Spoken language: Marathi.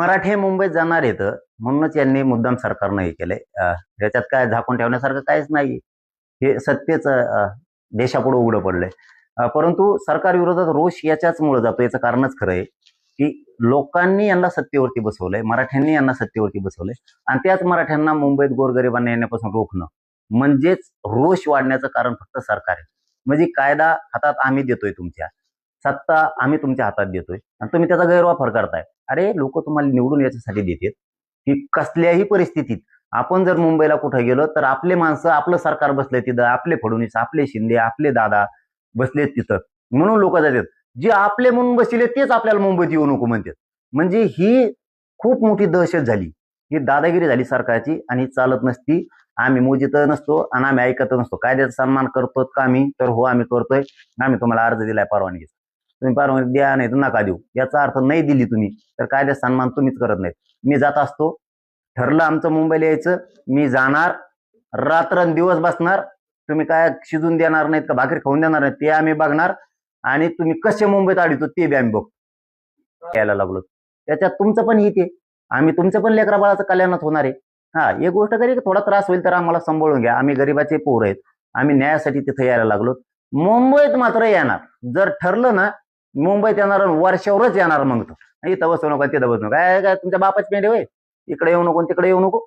मराठे मुंबईत जाणार आहेत म्हणूनच यांनी मुद्दाम सरकारनं हे केलंय. याच्यात काय झाकून ठेवण्यासारखं काहीच नाही. हे सत्तेच देशापुढे उघडं पडलंय. परंतु सरकार विरोधात रोष याच्याचमुळे जातो. याचं कारणच खरं आहे की लोकांनी यांना सत्तेवरती बसवलंय, मराठ्यांनी यांना सत्तेवरती बसवलंय आणि त्याच मराठ्यांना मुंबईत गोरगरिबांना येण्यापासून रोखणं म्हणजेच रोष वाढण्याचं कारण फक्त सरकार आहे. म्हणजे कायदा हातात आम्ही देतोय, तुमच्या सत्ता आम्ही तुमच्या हातात देतोय आणि तुम्ही त्याचा गैरवापर करताय. अरे लोक तुम्हाला निवडून याच्यासाठी देतात की कसल्याही परिस्थितीत आपण जर मुंबईला कुठे गेलो तर आपले माणसं, आपलं सरकार बसले तिथं, आपले फडणवीस, आपले शिंदे, आपले दादा बसलेत तिथं, म्हणून लोक जातात. जे आपले म्हणून बसले तेच आपल्याला मुंबईत येऊ नको म्हणतात. म्हणजे ही खूप मोठी दहशत झाली, ही दादागिरी झाली सरकारची आणि चालत नसती. आम्ही मोजित नसतो आणि आम्ही ऐकत नसतो. कायद्याचा सन्मान करतो का आम्ही? तर हो, आम्ही करतोय. आम्ही तुम्हाला अर्ज दिलाय परवानगीचा, तुम्ही परवानगी द्या नाही तर नका देऊ. याचा अर्थ नाही दिली तुम्ही तर कायद्याचा सन्मान तुम्हीच करत नाहीत. मी जात असतो, ठरलं आमचं मुंबईला यायचं, मी जाणार, रात्रंदिवस बसणार. तुम्ही काय शिजून देणार नाहीत का भाकरी खाऊन देणार नाहीत ते आम्ही बघणार आणि तुम्ही कसे मुंबईत आढळतो ते बी आम्ही बघतो. यायला लागलो त्याच्यात तुमचं पण हित आहे, आम्ही तुमचं पण लेकरा बाळाचं कल्याणात होणार आहे. हा, एक गोष्ट करी, थोडा त्रास होईल तर आम्हाला सांभाळून घ्या, आम्ही गरीबाचे पोर आहेत, आम्ही न्यायासाठी तिथे यायला लागलो. मुंबईत मात्र येणार, जर ठरलं ना मुंबईत येणार वर्षावरच येणार. मग तो इथं बसू नका, तिथं बसू नका, काय काय तुमच्या बापाची पेंडे होय, इकडे येऊ नको तिकडे येऊ नको.